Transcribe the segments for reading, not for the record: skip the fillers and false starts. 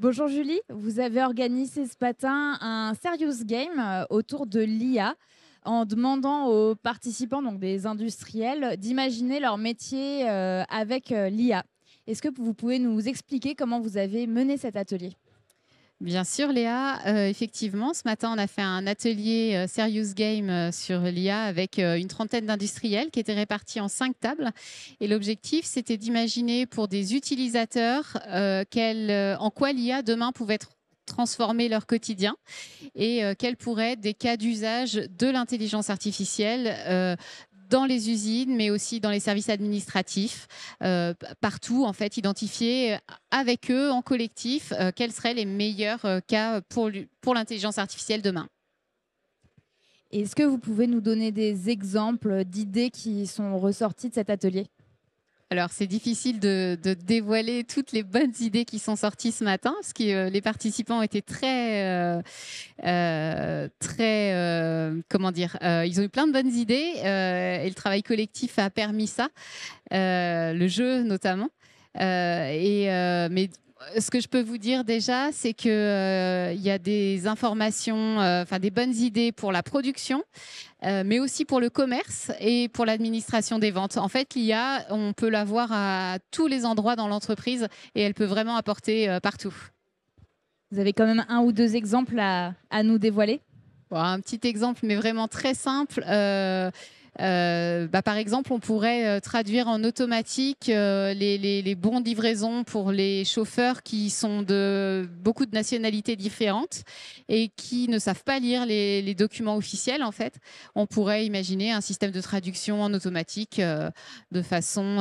Bonjour Julie, vous avez organisé ce matin un serious game autour de l'IA en demandant aux participants, donc des industriels, d'imaginer leur métier avec l'IA. Est-ce que vous pouvez nous expliquer comment vous avez mené cet atelier? Bien sûr, Léa. Effectivement, ce matin, on a fait un atelier Serious Game sur l'IA avec une trentaine d'industriels qui étaient répartis en 5 tables. Et l'objectif, c'était d'imaginer pour des utilisateurs en quoi l'IA demain pouvait transformer leur quotidien et quels pourraient être des cas d'usage de l'intelligence artificielle dans les usines, mais aussi dans les services administratifs, partout, en fait, identifier avec eux, en collectif, quels seraient les meilleurs cas pour l'intelligence artificielle demain. Est-ce que vous pouvez nous donner des exemples d'idées qui sont ressorties de cet atelier? Alors, c'est difficile de dévoiler toutes les bonnes idées qui sont sorties ce matin, parce que les participants étaient comment dire, ils ont eu plein de bonnes idées et le travail collectif a permis ça, le jeu notamment. Mais ce que je peux vous dire déjà, c'est qu'il y a des informations, des bonnes idées pour la production, mais aussi pour le commerce et pour l'administration des ventes. En fait, l'IA, on peut la voir à tous les endroits dans l'entreprise et elle peut vraiment apporter partout. Vous avez quand même un ou deux exemples à nous dévoiler? Bon, un petit exemple, mais vraiment très simple. Par exemple, on pourrait traduire en automatique les bons de livraison pour les chauffeurs qui sont de beaucoup de nationalités différentes et qui ne savent pas lire les documents officiels. En fait, on pourrait imaginer un système de traduction en automatique de façon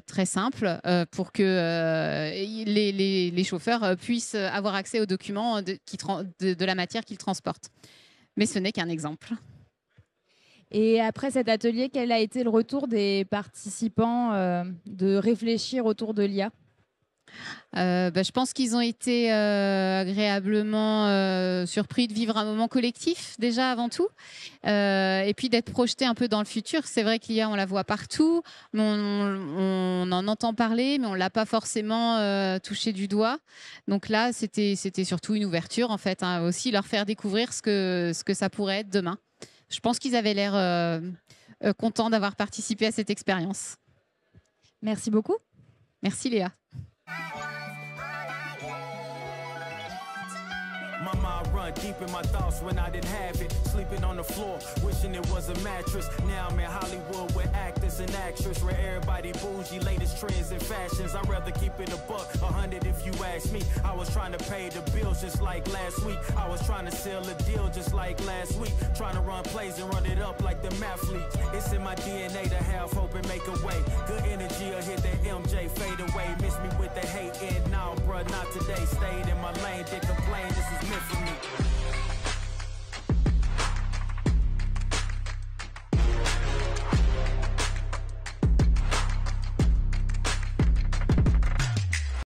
très simple pour que les chauffeurs puissent avoir accès aux documents de la matière qu'ils transportent. Mais ce n'est qu'un exemple. Et après cet atelier, quel a été le retour des participants de réfléchir autour de l'IA? Je pense qu'ils ont été agréablement surpris de vivre un moment collectif, déjà avant tout, et puis d'être projetés un peu dans le futur. C'est vrai que l'IA, on la voit partout, on en entend parler, mais on ne l'a pas forcément touché du doigt. Donc là, c'était surtout une ouverture, en fait, hein, aussi leur faire découvrir ce que ça pourrait être demain. Je pense qu'ils avaient l'air contents d'avoir participé à cette expérience. Merci beaucoup. Merci Léa. My mind run deep in my thoughts when I didn't have it. Sleeping on the floor, wishing it was a mattress. Now I'm in Hollywood with actors and actresses. Where everybody bougie, latest trends and fashions. I'd rather keep it a buck, 100 if you ask me. I was trying to pay the bills just like last week. I was trying to seal a deal just like last week. Trying to run plays and run it up like the mathletes. It's in my DNA to have hope and make a way. Good energy will hit that MJ fade away. Miss me with the hate and now, bruh, not today. Stayed in my lane, did complain, this is meant for me.